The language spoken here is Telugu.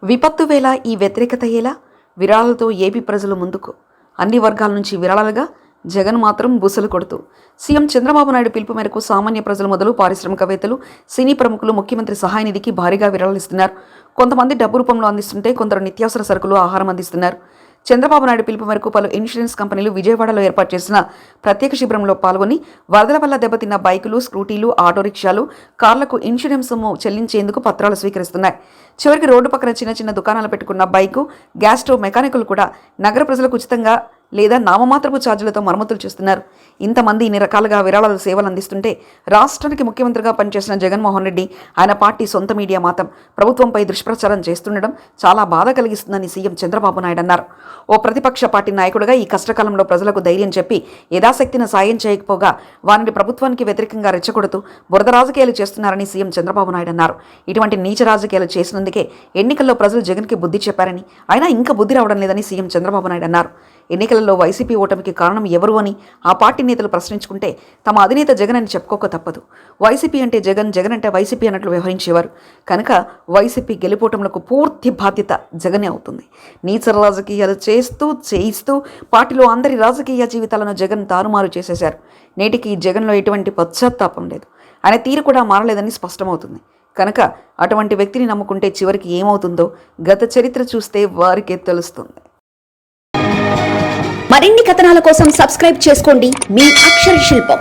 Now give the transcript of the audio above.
విపత్తు వేళ ఈ వ్యతిరేకత ఎలా? విరాళాలతో ఏపీ ప్రజలు ముందుకు. అన్ని వర్గాల నుంచి విరాళాలుగా జగన్ మాత్రం బుసలు కొడుతూ సీఎం చంద్రబాబు నాయుడు పిలుపు మేరకు సామాన్య ప్రజలు మొదలు పారిశ్రామికవేత్తలు, సినీ ప్రముఖులు ముఖ్యమంత్రి సహాయ నిధికి భారీగా విరాళిస్తున్నారు. కొంతమంది డబ్బు రూపంలో అందిస్తుంటే కొందరు నిత్యావసర సరుకులు, ఆహారం అందిస్తున్నారు. చంద్రబాబు నాయుడు పిలుపు మేరకు పలు ఇన్సూరెన్స్ కంపెనీలు విజయవాడలో ఏర్పాటు చేసిన ప్రత్యేక శిబిరంలో పాల్గొని వరదల వల్ల దెబ్బతిన్న బైకులు, స్కూటీలు, ఆటో రిక్షాలు, కార్లకు ఇన్సూరెన్స్ సొమ్ము చెల్లించేందుకు పత్రాలు స్వీకరిస్తున్నాయి. చివరికి రోడ్డు పక్కన చిన్న చిన్న దుకాణాలు పెట్టుకున్న బైకు, గ్యాస్ స్టవ్ మెకానికులు కూడా నగర ప్రజలకు ఉచితంగా లేదా నామమాత్రపు ఛార్జీలతో మరమ్మతులు చేస్తున్నారు. ఇంతమంది ఇన్ని రకాలుగా విరాళాలు సేవలు అందిస్తుంటే రాష్ట్రానికి ముఖ్యమంత్రిగా పనిచేసిన జగన్మోహన్ రెడ్డి, ఆయన పార్టీ సొంత మీడియా మాత్రం ప్రభుత్వంపై దుష్ప్రచారం చేస్తుండడం చాలా బాధ కలిగిస్తుందని సీఎం చంద్రబాబు నాయుడు అన్నారు. ఓ ప్రతిపక్ష పార్టీ నాయకుడిగా ఈ కష్టకాలంలో ప్రజలకు ధైర్యం చెప్పి యథాశక్తిన సాయం చేయకపోగా వారిని ప్రభుత్వానికి వ్యతిరేకంగా రెచ్చగొడుతూ బురద రాజకీయాలు చేస్తున్నారని సీఎం చంద్రబాబు నాయుడు అన్నారు. ఇటువంటి నీచ రాజకీయాలు చేసినందుకే ఎన్నికల్లో ప్రజలు జగన్కి బుద్ధి చెప్పారని, అయినా ఇంకా బుద్ధి రావడం లేదని సీఎం చంద్రబాబు నాయుడు అన్నారు. ఎన్నికలలో వైసీపీ ఓటమికి కారణం ఎవరు అని ఆ పార్టీ నేతలు ప్రశ్నించుకుంటే తమ అధినేత జగన్ అని చెప్పుకోక తప్పదు. వైసీపీ అంటే జగన్, జగన్ అంటే వైసీపీ అన్నట్లు వ్యవహరించేవారు కనుక వైసీపీ గెలుపోటములకు పూర్తి బాధ్యత జగనే అవుతుంది. నీచ రాజకీయాలు చేయిస్తూ పార్టీలో అందరి రాజకీయ జీవితాలను జగన్ తారుమారు చేసేశారు. నేటికి జగన్లో ఎటువంటి పశ్చాత్తాపం లేదు. ఆయన తీరు కూడా మారలేదని స్పష్టమవుతుంది. కనుక అటువంటి వ్యక్తిని నమ్ముకుంటే చివరికి ఏమవుతుందో గత చరిత్ర చూస్తే వారికే తెలుస్తుంది. మరిన్ని కథనాల కోసం సబ్స్క్రైబ్ చేసుకోండి మీ అక్షర శిల్పం.